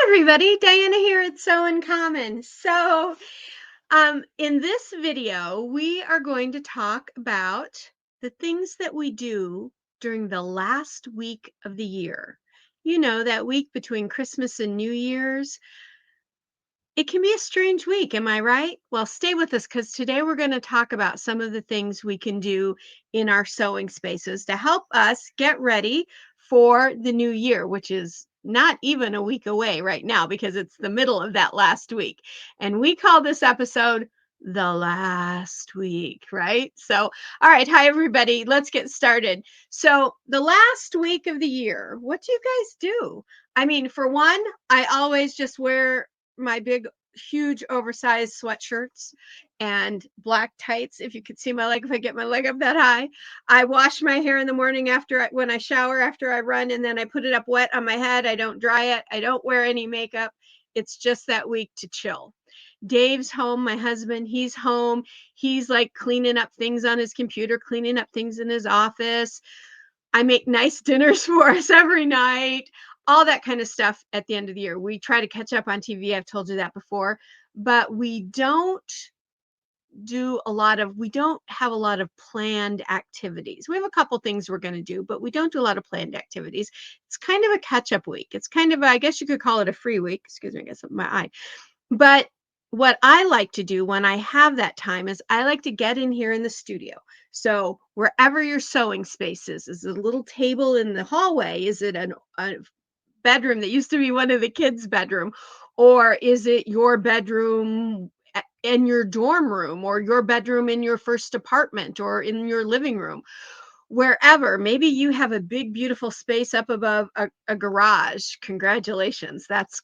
Everybody, Diana here at So Uncommon. In this video, we are going to talk about the things that we do during the last week of the year. You know, that week between Christmas and New Year's. It can be a strange week, am I right? Well, stay with us because today we're going to talk about some of the things we can do in our sewing spaces to help us get ready for the new year, which is not even a week away right now because it's the middle of that last week. And we call this episode the last week, right? So, all right. Hi, everybody. Let's get started. So, the last week of the year, what do you guys do? I mean, for one, I always just wear my big huge oversized sweatshirts and black tights. If you could see my leg, if I get my leg up that high, I wash my hair in the morning when I shower, after I run, and then I put it up wet on my head. I don't dry it. I don't wear any makeup. It's just that week to chill. Dave's home, my husband, he's home. He's like cleaning up things on his computer, cleaning up things in his office. I make nice dinners for us every night, all that kind of stuff at the end of the year. We try to catch up on TV. I've told you that before, but we don't we don't have a lot of planned activities. We have a couple things we're going to do, but we don't do a lot of planned activities. It's kind of a catch up week. It's kind of, I guess you could call it a free week. Excuse me, I guess my eye. But what I like to do when I have that time is I like to get in here in the studio. So wherever your sewing space is it a little table in the hallway? Is it a bedroom that used to be one of the kids' bedroom? Or is it your bedroom in your dorm room, or your bedroom in your first apartment, or in your living room? Wherever, maybe you have a big, beautiful space up above a garage. Congratulations. That's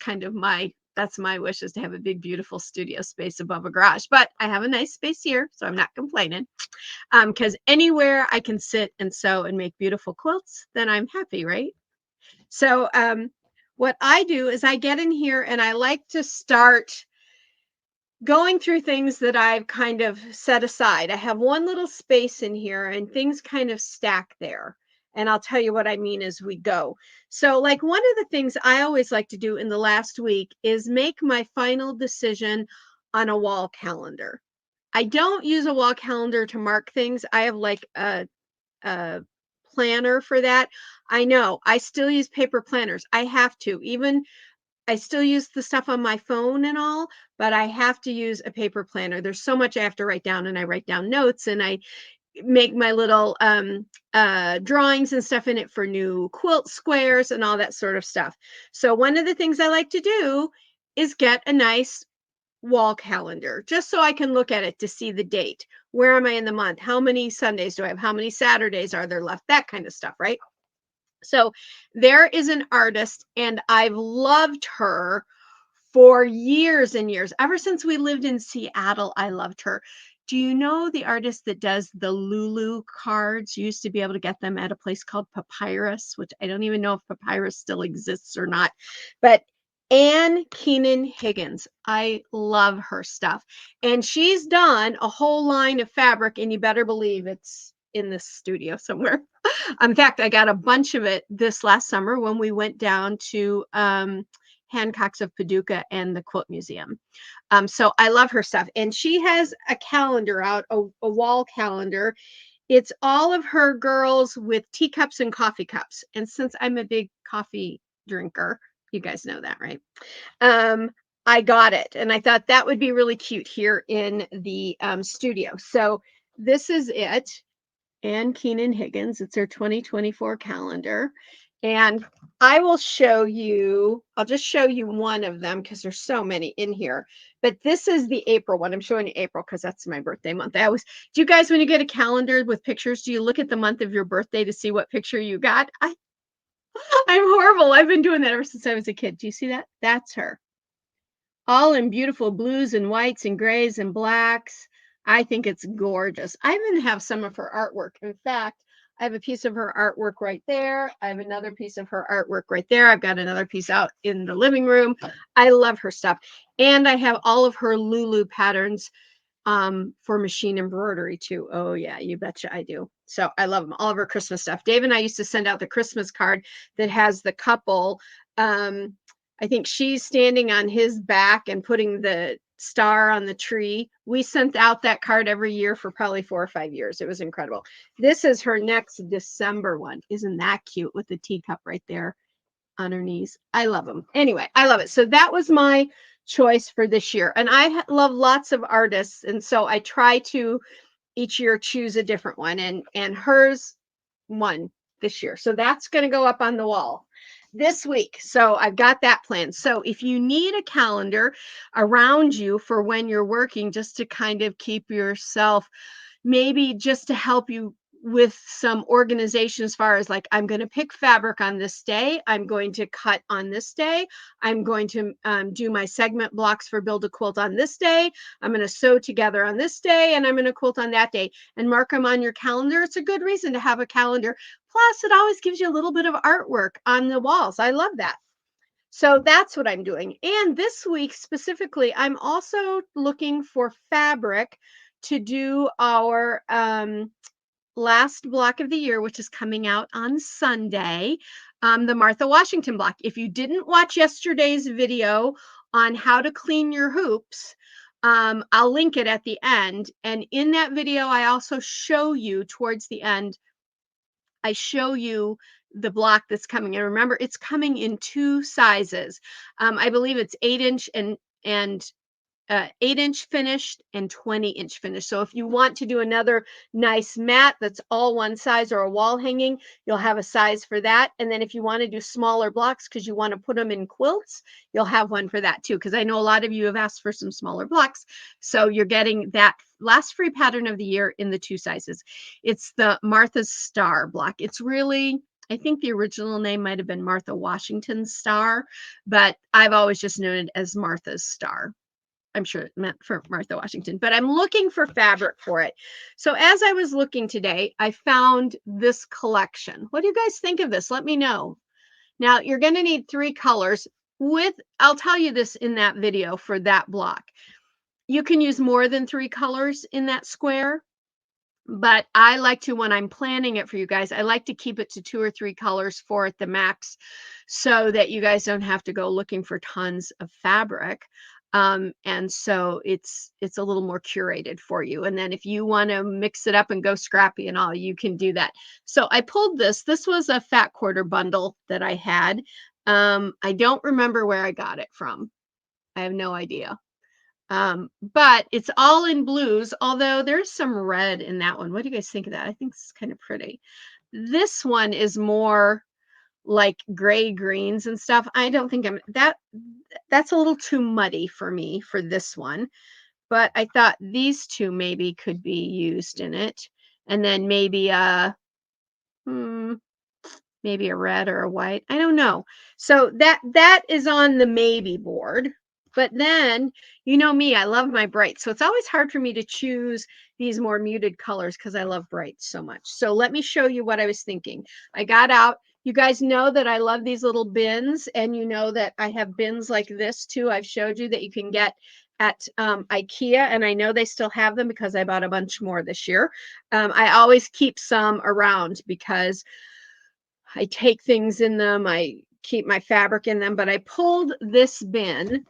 my wish, is to have a big, beautiful studio space above a garage. But I have a nice space here, so I'm not complaining. Because anywhere I can sit and sew and make beautiful quilts, then I'm happy, right? So what I do is I get in here and I like to start going through things that I've kind of set aside. I have one little space in here and things kind of stack there. And I'll tell you what I mean as we go. So, like, one of the things I always like to do in the last week is make my final decision on a wall calendar. I don't use a wall calendar to mark things. I have like a planner for that. I know I still use paper planners. I have to. Even I still use the stuff on my phone and all, but I have to use a paper planner. There's so much I have to write down, and I write down notes, and I make my little drawings and stuff in it for new quilt squares and all that sort of stuff. So one of the things I like to do is get a nice wall calendar just so I can look at it to see the date. Where am I in the month? How many Sundays do I have? How many Saturdays are there left? That kind of stuff, right? So there is an artist, and I've loved her for years and years. Ever since we lived in Seattle, I loved her. Do you know the artist that does the Lulu cards? You used to be able to get them at a place called Papyrus, which I don't even know if Papyrus still exists or not. But Anne Keenan Higgins, I love her stuff. And she's done a whole line of fabric, and you better believe it's in this studio somewhere. In fact, I got a bunch of it this last summer when we went down to Hancock's of Paducah and the Quilt Museum. So I love her stuff. And she has a calendar out, a wall calendar. It's all of her girls with teacups and coffee cups. And since I'm a big coffee drinker, you guys know that, right? I got it. And I thought that would be really cute here in the studio. So this is it. Anne Keenan Higgins. It's her 2024 calendar. And I will show you, I'll just show you one of them because there's so many in here. But this is the April one. I'm showing you April because that's my birthday month. Do you guys, when you get a calendar with pictures, do you look at the month of your birthday to see what picture you got? I'm horrible. I've been doing that ever since I was a kid. Do you see that? That's her. All in beautiful blues and whites and grays and blacks. I think it's gorgeous. I even have some of her artwork. In fact, I have a piece of her artwork right there. I have another piece of her artwork right there. I've got another piece out in the living room. I love her stuff. And I have all of her Lulu patterns for machine embroidery too. Oh yeah, you betcha I do. So I love them. All of her Christmas stuff. Dave and I used to send out the Christmas card that has the couple I think she's standing on his back and putting the star on the tree. We sent out that card every year for probably 4 or 5 years. It was incredible. This is her next December one. Isn't that cute with the teacup right there on her knees? I love them. Anyway, I love it. So that was my choice for this year. And I love lots of artists. And so I try to each year choose a different one. And hers won this year. So that's going to go up on the wall this week. So I've got that planned. So if you need a calendar around you for when you're working, just to kind of keep yourself, maybe just to help you with some organization, as far as like, I'm going to pick fabric on this day, I'm going to cut on this day, I'm going to do my segment blocks for build a quilt on this day, I'm going to sew together on this day, and I'm going to quilt on that day, and mark them on your calendar. It's a good reason to have a calendar. Plus it always gives you a little bit of artwork on the walls. I love that. So that's what I'm doing. And this week specifically, I'm also looking for fabric to do our last block of the year, which is coming out on Sunday, the Martha Washington block. If you didn't watch yesterday's video on how to clean your hoops, I'll link it at the end. And in that video, I also show you towards the end, I show you the block that's coming. And remember, it's coming in 2 sizes. I believe it's 8-inch and 8-inch finished and 20-inch finished. So if you want to do another nice mat that's all one size, or a wall hanging, you'll have a size for that. And then if you want to do smaller blocks because you want to put them in quilts, you'll have one for that too. Because I know a lot of you have asked for some smaller blocks. So you're getting that last free pattern of the year in the 2 sizes. It's the Martha's Star block. It's really, I think the original name might have been Martha Washington Star, but I've always just known it as Martha's Star. I'm sure it meant for Martha Washington, but I'm looking for fabric for it. So as I was looking today, I found this collection. What do you guys think of this? Let me know. Now you're going to need 3 colors with, I'll tell you this in that video for that block. You can use more than 3 colors in that square, but I like to, when I'm planning it for you guys, I like to keep it to 2 or 3 colors for it, the max, so that you guys don't have to go looking for tons of fabric. And so it's a little more curated for you. And then if you want to mix it up and go scrappy and all, you can do that. So I pulled this. This was a fat quarter bundle that I had. I don't remember where I got it from. I have no idea. But it's all in blues, although there's some red in that one. What do you guys think of that? I think it's kind of pretty. This one is more like gray greens and stuff. I don't think that's a little too muddy for me for this one, but I thought these 2 maybe could be used in it. And then maybe maybe a red or a white. I don't know. So that is on the maybe board. But then, you know me, I love my brights. So it's always hard for me to choose these more muted colors because I love brights so much. So let me show you what I was thinking. I got out, you guys know that I love these little bins, and you know that I have bins like this too. I've showed you that you can get at IKEA, and I know they still have them because I bought a bunch more this year. I always keep some around because I take things in them. I keep my fabric in them, but I pulled this bin.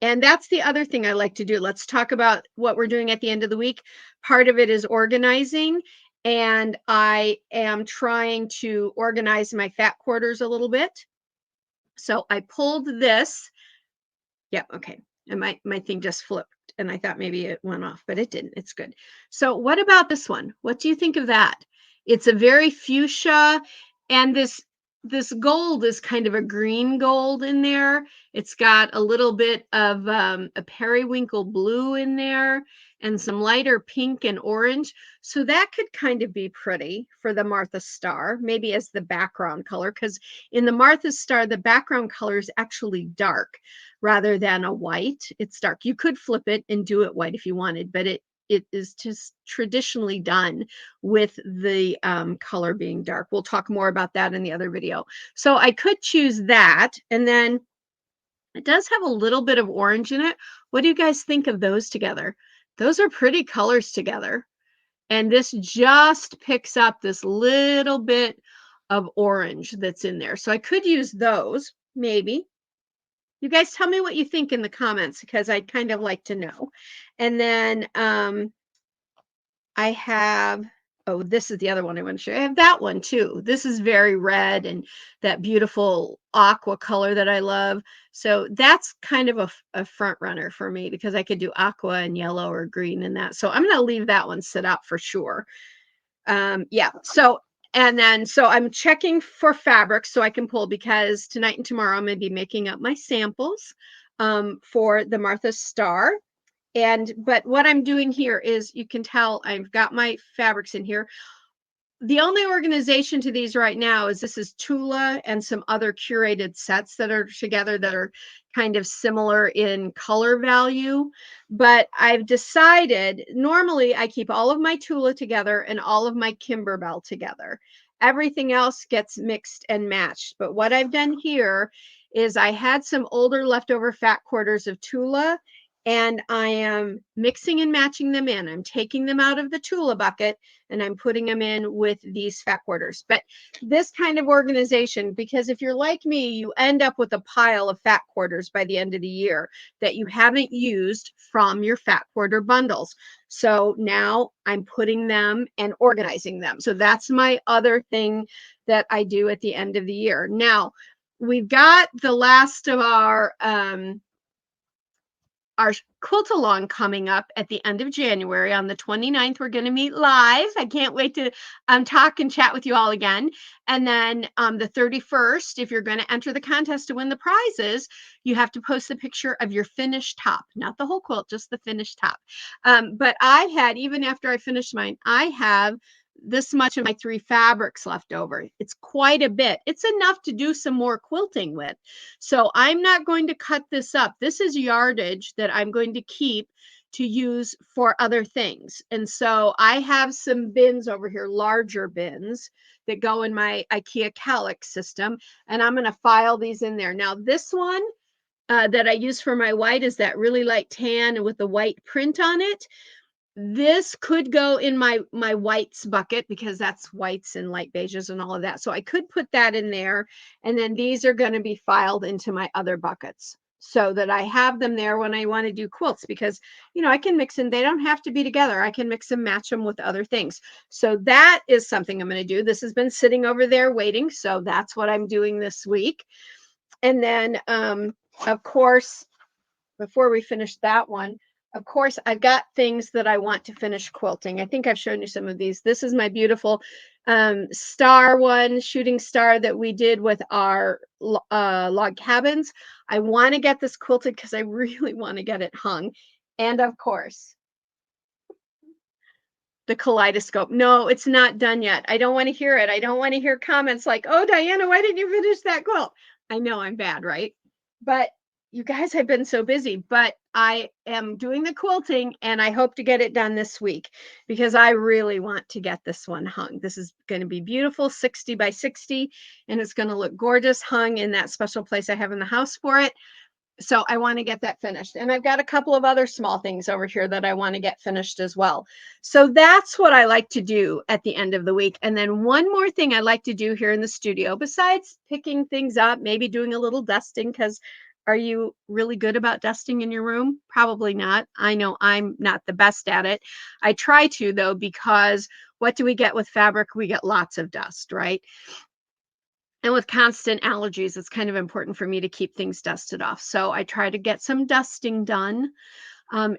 And that's the other thing I like to do. Let's talk about what we're doing at the end of the week. Part of it is organizing, and I am trying to organize my fat quarters a little bit. So I pulled this. Yeah, okay. And my thing just flipped, and I thought maybe it went off, but it didn't. It's good. So what about this one? What do you think of that? It's a very fuchsia, and this gold is kind of a green gold in there. It's got a little bit of a periwinkle blue in there and some lighter pink and orange. So that could kind of be pretty for the Martha Star, maybe as the background color, because in the Martha Star, the background color is actually dark rather than a white. It's dark. You could flip it and do it white if you wanted, but it is just traditionally done with the color being dark. We'll talk more about that in the other video. So I could choose that, and then it does have a little bit of orange in it. What do you guys think of those together? Those are pretty colors together. And this just picks up this little bit of orange that's in there. So I could use those, maybe. You guys tell me what you think in the comments because I'd kind of like to know. And then I have, oh, this is the other one I want to show you. I have that one too. This is very red and that beautiful aqua color that I love. So that's kind of a front runner for me because I could do aqua and yellow or green and that. So I'm going to leave that one sit up for sure. Yeah. So, and then, so I'm checking for fabrics so I can pull because tonight and tomorrow I'm going to be making up my samples for the Martha Star. And, but what I'm doing here is you can tell I've got my fabrics in here. The only organization to these right now is this is Tula and some other curated sets that are together that are kind of similar in color value. But I've decided normally I keep all of my Tula together and all of my Kimberbell together. Everything else gets mixed and matched. But what I've done here is I had some older leftover fat quarters of Tula and I am mixing and matching them in. I'm taking them out of the Tula bucket and I'm putting them in with these fat quarters. But this kind of organization, because if you're like me, you end up with a pile of fat quarters by the end of the year that you haven't used from your fat quarter bundles. So now I'm putting them and organizing them. So that's my other thing that I do at the end of the year. Now, we've got the last of our quilt along coming up at the end of January. On the 29th, we're going to meet live. I can't wait to talk and chat with you all again. And then the 31st, if you're going to enter the contest to win the prizes, you have to post the picture of your finished top, not the whole quilt, just the finished top. But I had, even after I finished mine, I have this much of my 3 fabrics left over. It's quite a bit. It's enough to do some more quilting with. So I'm not going to cut this up. This is yardage that I'm going to keep to use for other things. And so I have some bins over here, larger bins that go in my IKEA Calyx system, and I'm going to file these in there. Now this one that I use for my white is that really light tan with the white print on it. This could go in my whites bucket because that's whites and light beiges and all of that. So I could put that in there. And then these are going to be filed into my other buckets so that I have them there when I want to do quilts because, you know, I can mix them. They don't have to be together. I can mix and match them with other things. So that is something I'm going to do. This has been sitting over there waiting. So that's what I'm doing this week. And then, of course, before we finish that one, of course, I've got things that I want to finish quilting. I think I've shown you some of these. This is my beautiful star one, shooting star that we did with our log cabins. I want to get this quilted because I really want to get it hung. And of course, the kaleidoscope. No, it's not done yet. I don't want to hear it. I don't want to hear comments like, oh, Diana, why didn't you finish that quilt? I know I'm bad, right? But you guys have been so busy, but I am doing the quilting and I hope to get it done this week because I really want to get this one hung. This is going to be beautiful, 60 by 60, and it's going to look gorgeous hung in that special place I have in the house for it. So I want to get that finished. And I've got a couple of other small things over here that I want to get finished as well. So that's what I like to do at the end of the week. And then one more thing I like to do here in the studio, besides picking things up, maybe doing a little dusting, because are you really good about dusting in your room? Probably not. I know I'm not the best at it. I try to, though, because what do we get with fabric? We get lots of dust, right? And with constant allergies, it's kind of important for me to keep things dusted off. So I try to get some dusting done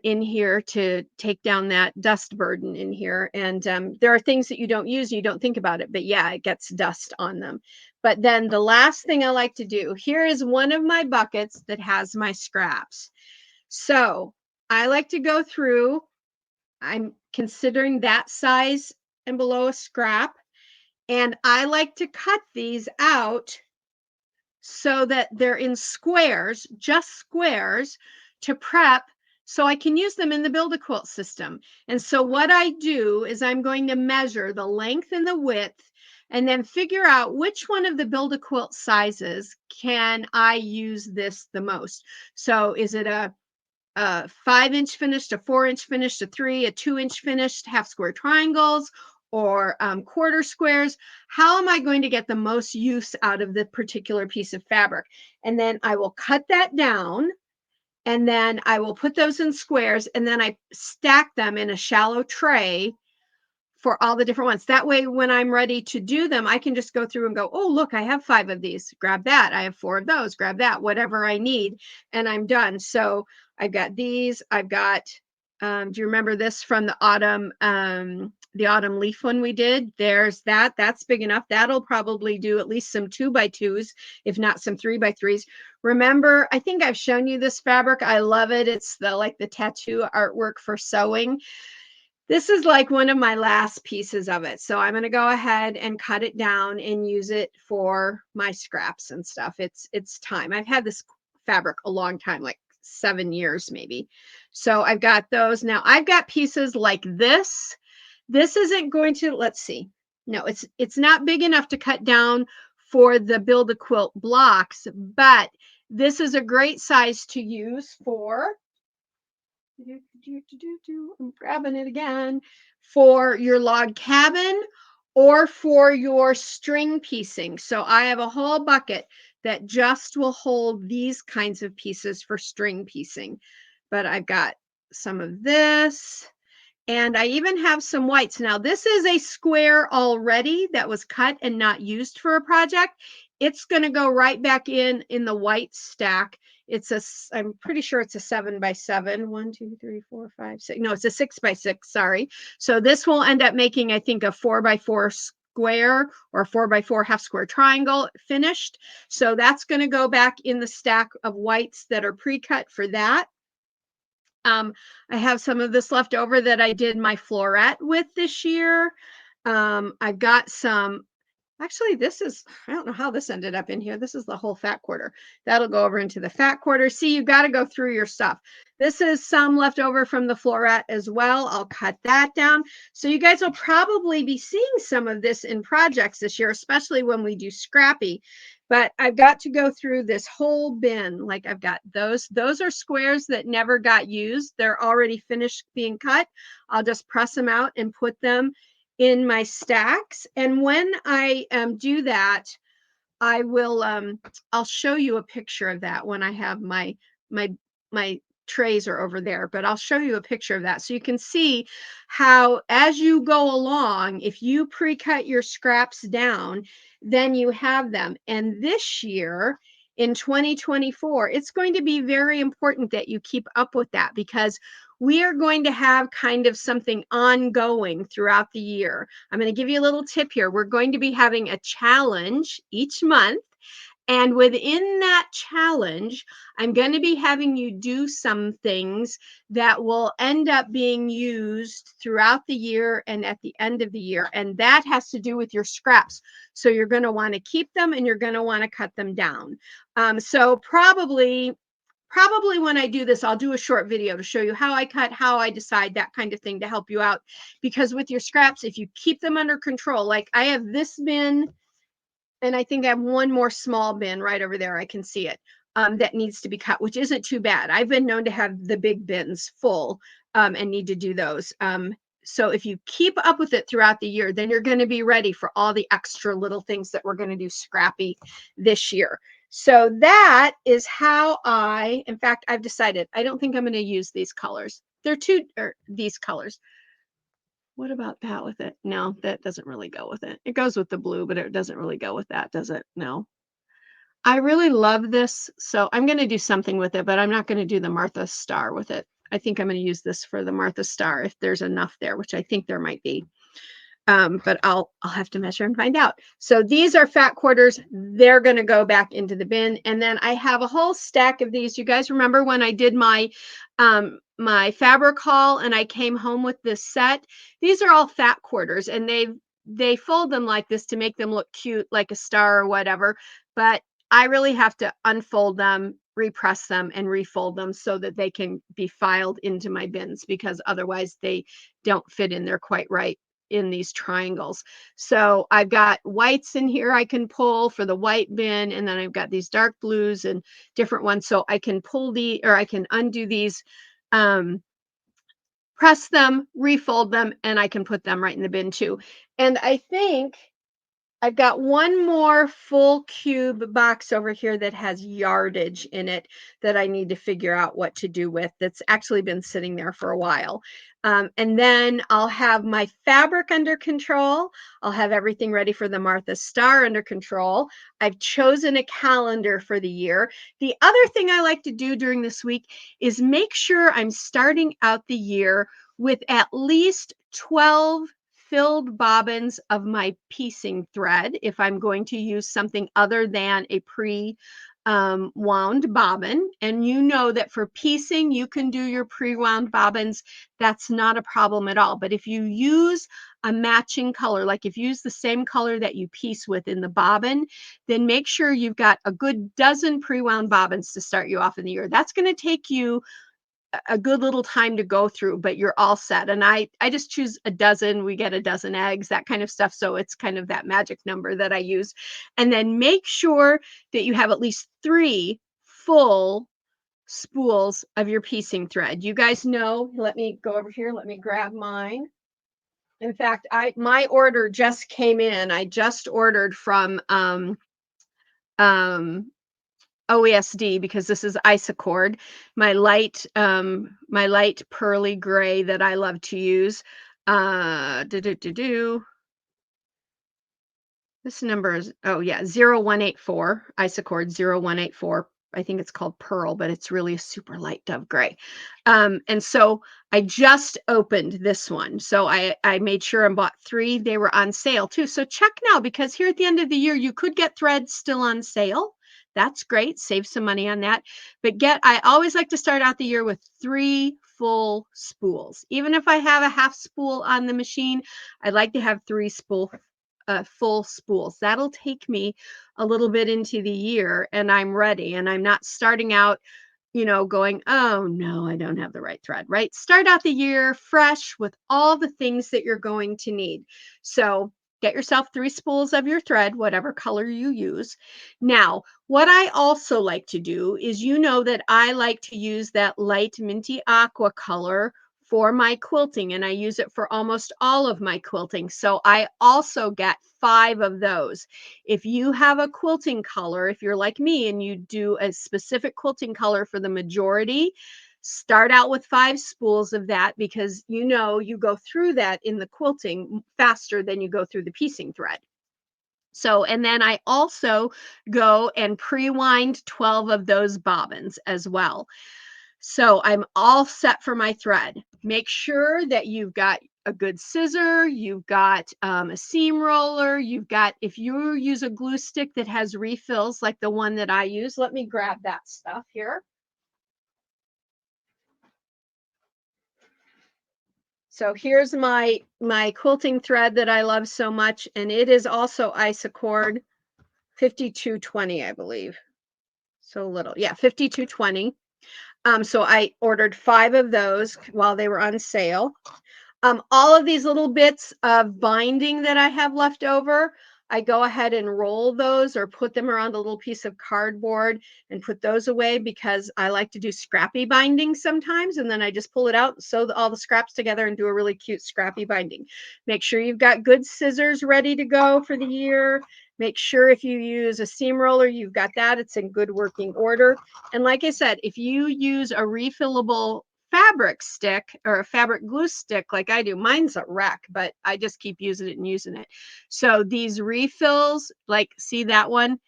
in here to take down that dust burden in here. And there are things that you don't use, you don't think about it, but yeah, it gets dust on them. But then the last thing I like to do, here is one of my buckets that has my scraps. So I like to go through, I'm considering that size and below a scrap. And I like to cut these out so that they're in squares, just squares, to prep so I can use them in the Build-A-Quilt system. And so what I do is I'm going to measure the length and the width and then figure out which one of the Build-A-Quilt sizes can I use this the most. So is it a 5-inch finished, a 4-inch finished, a 3, a 2-inch finished, half square triangles, or quarter squares. How am I going to get the most use out of the particular piece of fabric? And then I will cut that down, and then I will put those in squares, and then I stack them in a shallow tray for all the different ones. That way, when I'm ready to do them, I can just go through and go, oh, look, I have 5 of these. Grab that. I have 4 of those. Grab that, whatever I need, and I'm done. So I've got these. I've got, do you remember this from the autumn leaf one we did? There's that. That's big enough. That'll probably do at least some 2x2s, if not some 3x3s. Remember, I think I've shown you this fabric. I love it. It's the tattoo artwork for sewing. This is like one of my last pieces of it. So I'm going to go ahead and cut it down and use it for my scraps and stuff. It's time. I've had this fabric a long time, like 7 years maybe. So I've got those. Now I've got pieces like this. This isn't going to, let's see. No, it's not big enough to cut down for the Build a Quilt blocks, but this is a great size to use for, I'm grabbing it again, for your log cabin or for your string piecing. So I have a whole bucket that just will hold these kinds of pieces for string piecing. But I've got some of this, and I even have some whites. Now, this is a square already that was cut and not used for a project. It's going to go right back in the white stack. I'm pretty sure it's a 7x7. 1, 2, 3, 4, 5, 6. No, it's a 6x6. Sorry. So this will end up making, I think, a 4x4 square or 4x4 half square triangle finished. So that's going to go back in the stack of whites that are pre-cut for that. I have some of this left over that I did my floret with this year. I've got some. Actually, I don't know how this ended up in here. This is the whole fat quarter. That'll go over into the fat quarter. See, you got to go through your stuff. This is some left over from the floret as well. I'll cut that down. So you guys will probably be seeing some of this in projects this year, especially when we do scrappy. But I've got to go through this whole bin. Like I've got those. Those are squares that never got used. They're already finished being cut. I'll just press them out and put them in my stacks. And when I do that, I will I'll show you a picture of that when I have my trays are over there, but I'll show you a picture of that so you can see how, as you go along, if you pre-cut your scraps down, then you have them. And this year in 2024, it's going to be very important that you keep up with that, because we are going to have kind of something ongoing throughout the year. I'm going to give you a little tip here. We're going to be having a challenge each month. And within that challenge, I'm going to be having you do some things that will end up being used throughout the year and at the end of the year. And that has to do with your scraps. So you're going to want to keep them and you're going to want to cut them down. So probably when I do this, I'll do a short video to show you how I cut, how I decide, that kind of thing, to help you out. Because with your scraps, if you keep them under control, like I have this bin, and I think I have one more small bin right over there. I can see it, that needs to be cut, which isn't too bad. I've been known to have the big bins full and need to do those. So if you keep up with it throughout the year, then you're going to be ready for all the extra little things that we're going to do scrappy this year. So that is how in fact, I've decided, I don't think I'm going to use these colors. These colors. What about that with it? No, that doesn't really go with it. It goes with the blue, but it doesn't really go with that, does it? No. I really love this, so I'm going to do something with it, but I'm not going to do the Martha Star with it. I think I'm going to use this for the Martha Star if there's enough there, which I think there might be. But I'll have to measure and find out. So these are fat quarters. They're going to go back into the bin. And then I have a whole stack of these. You guys remember when I did my my fabric haul and I came home with this set? These are all fat quarters, and they fold them like this to make them look cute, like a star or whatever. But I really have to unfold them, repress them, and refold them so that they can be filed into my bins, because otherwise they don't fit in there quite right in these triangles. So I've got whites in here I can pull for the white bin, and then I've got these dark blues and different ones. So I can pull I can undo these press them, refold them, and I can put them right in the bin too. And I think I've got one more full cube box over here that has yardage in it that I need to figure out what to do with. That's actually been sitting there for a while. And then I'll have my fabric under control. I'll have everything ready for the Martha Star under control. I've chosen a calendar for the year. The other thing I like to do during this week is make sure I'm starting out the year with at least 12 filled bobbins of my piecing thread if I'm going to use something other than a pre wound bobbin. And you know that for piecing, you can do your pre wound bobbins. That's not a problem at all. But if you use a matching color, like if you use the same color that you piece with in the bobbin, then make sure you've got a good dozen pre wound bobbins to start you off in the year. That's going to take you a good little time to go through, but you're all set. And I just choose a dozen. We get a dozen eggs, that kind of stuff. So it's kind of that magic number that I use. And then make sure that you have at least 3 full spools of your piecing thread. You guys know, let me go over here. Let me grab mine. In fact, my order just came in. I just ordered from um OESD because this is Isacord, my light pearly gray that I love to use. Do, do, do, do. This number is, oh yeah, 0184, Isacord 0184. I think it's called Pearl, but it's really a super light dove gray. And so I just opened this one. So I made sure and bought 3. They were on sale too. So check now, because here at the end of the year, you could get threads still on sale. That's great. Save some money on that. But I always like to start out the year with 3 full spools. Even if I have a half spool on the machine, I'd like to have 3 full spools. That'll take me a little bit into the year and I'm ready, and I'm not starting out, going, oh no, I don't have the right thread, right? Start out the year fresh with all the things that you're going to need. So get yourself 3 spools of your thread, whatever color you use. Now, what I also like to do is, that I like to use that light minty aqua color for my quilting, and I use it for almost all of my quilting. So I also get 5 of those. If you have a quilting color, if you're like me and you do a specific quilting color for the majority, start out with 5 spools of that, because you go through that in the quilting faster than you go through the piecing thread. So, and then I also go and pre-wind 12 of those bobbins as well. So I'm all set for my thread. Make sure that you've got a good scissor, you've got a seam roller, if you use a glue stick that has refills like the one that I use, let me grab that stuff here. So here's my quilting thread that I love so much, and it is also Isacord 5220, I believe. So little, yeah, 5220. So I ordered 5 of those while they were on sale. All of these little bits of binding that I have left over, I go ahead and roll those or put them around a little piece of cardboard and put those away, because I like to do scrappy binding sometimes. And then I just pull it out, sew all the scraps together, and do a really cute scrappy binding. Make sure you've got good scissors ready to go for the year. Make sure if you use a seam roller, you've got that. It's in good working order. And like I said, if you use a refillable fabric stick or a fabric glue stick like I do, mine's a wreck, but I just keep using it and using it. So these refills, like, see that one?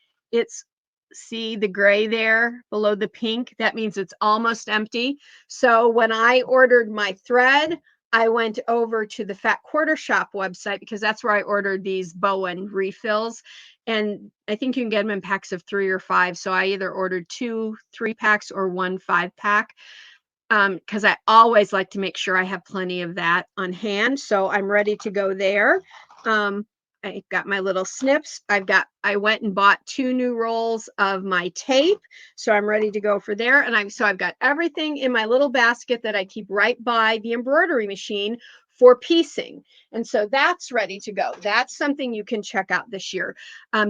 See the gray there below the pink? That means it's almost empty. So when I ordered my thread, I went over to the Fat Quarter Shop website, because that's where I ordered these Bowen refills. And I think you can get them in packs of 3 or 5. So I either ordered 2 3-packs or 1 5-pack, because I always like to make sure I have plenty of that on hand. So I'm ready to go there. I got my little snips. I went and bought 2 new rolls of my tape. So I'm ready to go for there. And I've got everything in my little basket that I keep right by the embroidery machine for piecing. And so that's ready to go. That's something you can check out this year.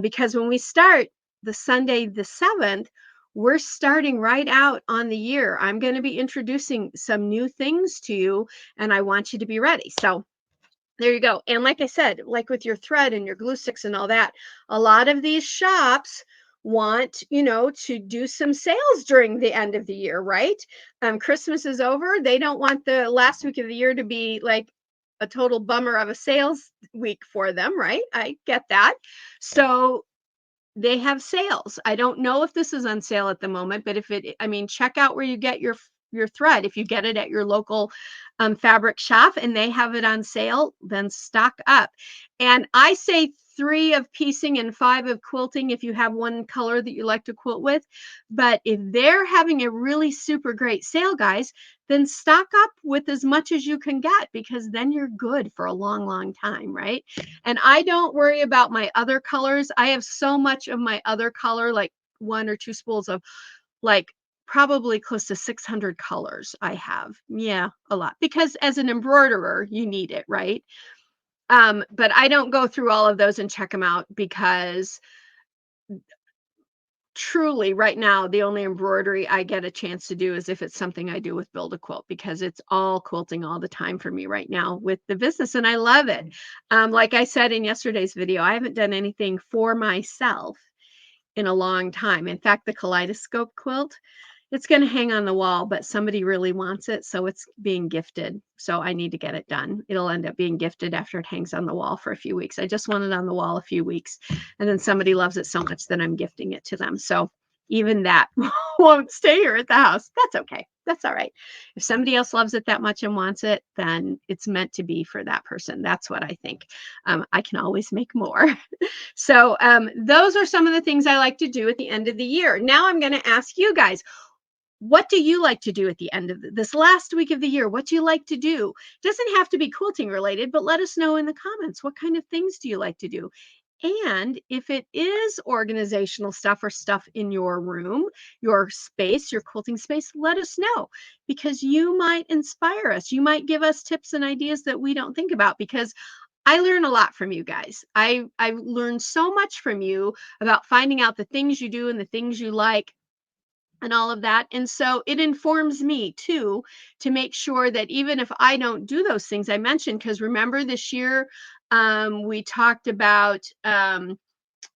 Because when we start the Sunday, the 7th, we're starting right out on the year. I'm going to be introducing some new things to you, and I want you to be ready. So there you go. And like I said, like with your thread and your glue sticks and all that, a lot of these shops want, to do some sales during the end of the year, right? Christmas is over. They don't want the last week of the year to be like a total bummer of a sales week for them, right? I get that. So they have sales. I don't know if this is on sale at the moment, but I mean, check out where you get your thread. If you get it at your local fabric shop and they have it on sale, then stock up. And I say 3 of piecing and 5 of quilting if you have one color that you like to quilt with. But if they're having a really super great sale, guys, then stock up with as much as you can get, because then you're good for a long, long time, right? And I don't worry about my other colors. I have so much of my other color, like 1 or 2 spools of, like, probably close to 600 colors I have. Yeah, a lot. Because as an embroiderer, you need it, right? But I don't go through all of those and check them out, because truly right now the only embroidery I get a chance to do is if it's something I do with Build a Quilt, because it's all quilting all the time for me right now with the business, and I love it. Like I said in yesterday's video, I haven't done anything for myself in a long time. In fact, the kaleidoscope quilt, it's going to hang on the wall, but somebody really wants it, so it's being gifted. So I need to get it done. It'll end up being gifted after it hangs on the wall for a few weeks. I just want it on the wall a few weeks, and then somebody loves it so much that I'm gifting it to them. So even that won't stay here at the house. That's okay. That's all right. If somebody else loves it that much and wants it, then it's meant to be for that person. That's what I think. I can always make more. So those are some of the things I like to do at the end of the year. Now I'm going to ask you guys, what do you like to do at the end of this last week of the year? What do you like to do? Doesn't have to be quilting related, but let us know in the comments. What kind of things do you like to do? And if it is organizational stuff or stuff in your room, your space, your quilting space, let us know, because you might inspire us. You might give us tips and ideas that we don't think about, because I learn a lot from you guys. I learned so much from you about finding out the things you do and the things you like and all of that. And so it informs me too, to make sure that even if I don't do those things I mentioned, because remember this year, we talked about, oh,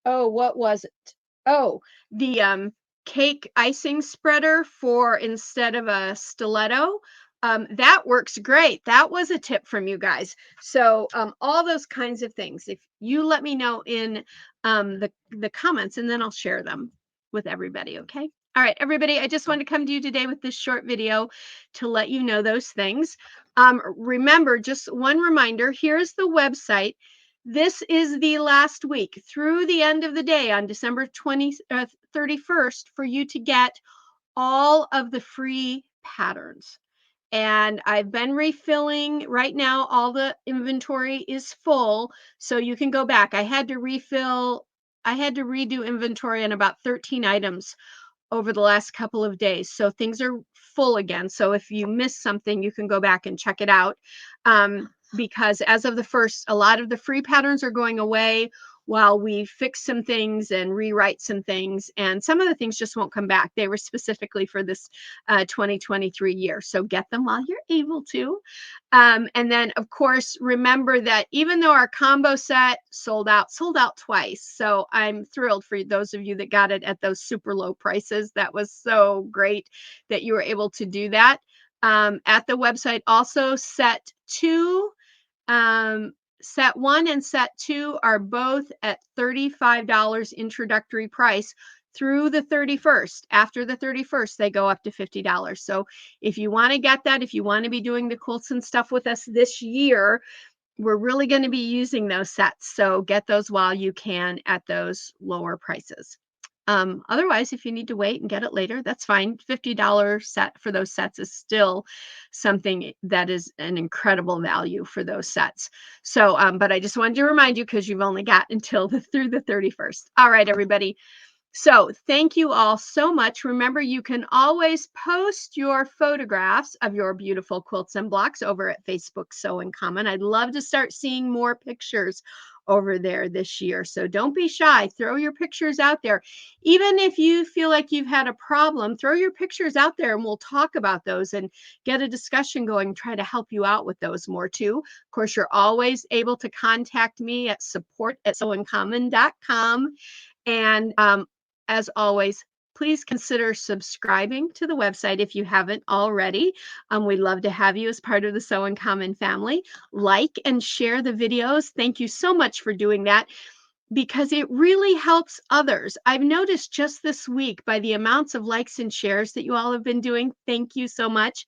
what was it? Oh, the cake icing spreader for instead of a stiletto. That works great. That was a tip from you guys. So all those kinds of things, if you let me know in the comments, and then I'll share them with everybody. Okay. All right, everybody, I just wanted to come to you today with this short video to let you know those things. Remember, just one reminder, here's the website. This is the last week through the end of the day on December 31st for you to get all of the free patterns. And I've been refilling. Right now, all the inventory is full, so you can go back. I had to redo inventory on about 13 items over the last couple of days. So things are full again. So if you missed something, you can go back and check it out. Because as of the first, a lot of the free patterns are going away while we fix some things and rewrite some things. And some of the things just won't come back. They were specifically for this 2023 year. So get them while you're able to. And then, of course, remember that even though our combo set sold out twice. So I'm thrilled for those of you that got it at those super low prices. That was so great that you were able to do that. At the website, also set 1 and set 2 are both at $35 introductory price through the 31st. After the 31st, they go up to $50. So if you want to get that, if you want to be doing the quilts and stuff with us this year, we're really going to be using those sets. So get those while you can at those lower prices. Otherwise, if you need to wait and get it later, that's fine. $50 set for those sets is still something that is an incredible value for those sets. So, but I just wanted to remind you, because you've only got until through the 31st. All right, everybody. So thank you all so much. Remember, you can always post your photographs of your beautiful quilts and blocks over at Facebook Sew and Common. I'd love to start seeing more pictures over there this year. So don't be shy. Throw your pictures out there. Even if you feel like you've had a problem, throw your pictures out there and we'll talk about those and get a discussion going, try to help you out with those more too. Of course, you're always able to contact me at support@souncommon.com. And as always, please consider subscribing to the website if you haven't already. We'd love to have you as part of the So Uncommon family. Like and share the videos. Thank you so much for doing that because it really helps others. I've noticed just this week by the amounts of likes and shares that you all have been doing. Thank you so much.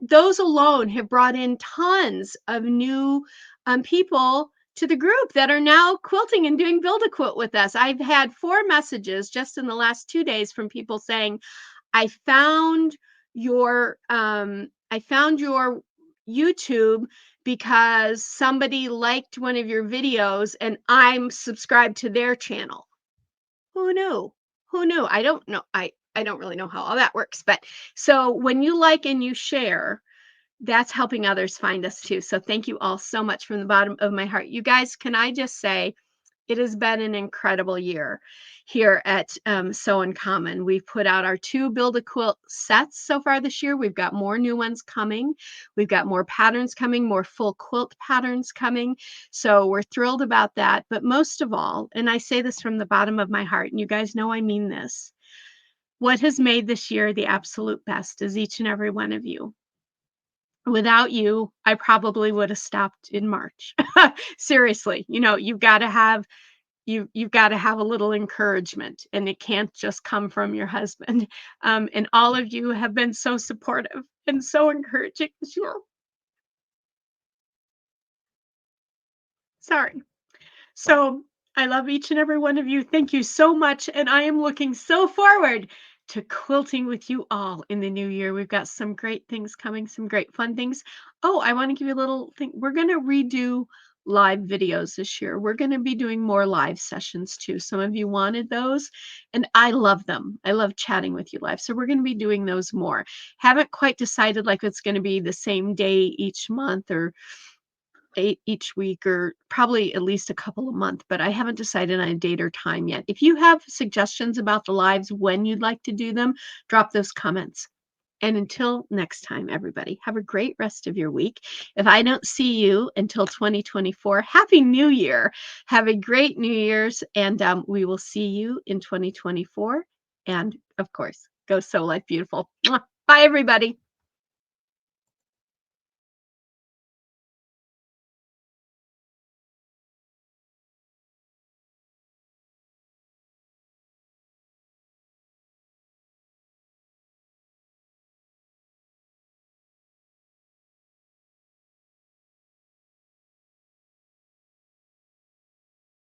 Those alone have brought in tons of new people to the group that are now quilting and doing build a quilt with us. I've had 4 messages just in the last 2 days from people saying, I found your YouTube because somebody liked one of your videos and I'm subscribed to their channel. Who knew? Who knew? I don't know. I don't really know how all that works, but so when you like and you share, that's helping others find us too. So thank you all so much from the bottom of my heart. You guys, can I just say it has been an incredible year here at So Uncommon. We've put out our 2 Build a Quilt sets so far this year. We've got more new ones coming. We've got more patterns coming, more full quilt patterns coming. So we're thrilled about that. But most of all, and I say this from the bottom of my heart, and you guys know I mean this, what has made this year the absolute best is each and every one of you. Without you, I probably would have stopped in March. Seriously, you've got to have a little encouragement and it can't just come from your husband. And all of you have been so supportive and so encouraging this year. Sorry. So I love each and every one of you. Thank you so much. And I am looking so forward to quilting with you all in the new year. We've got some great things coming, some great fun things. Oh, I want to give you a little thing. We're going to redo live videos this year. We're going to be doing more live sessions too. Some of you wanted those, and I love them. I love chatting with you live. So we're going to be doing those more. Haven't quite decided like it's going to be the same day each month or each week or probably at least a couple a month, but I haven't decided on a date or time yet. If you have suggestions about the lives when you'd like to do them, drop those comments. And until next time, everybody, have a great rest of your week. If I don't see you until 2024, Happy New Year. Have a great New Year's, and we will see you in 2024. And of course, go sew life beautiful. Mwah. Bye, everybody.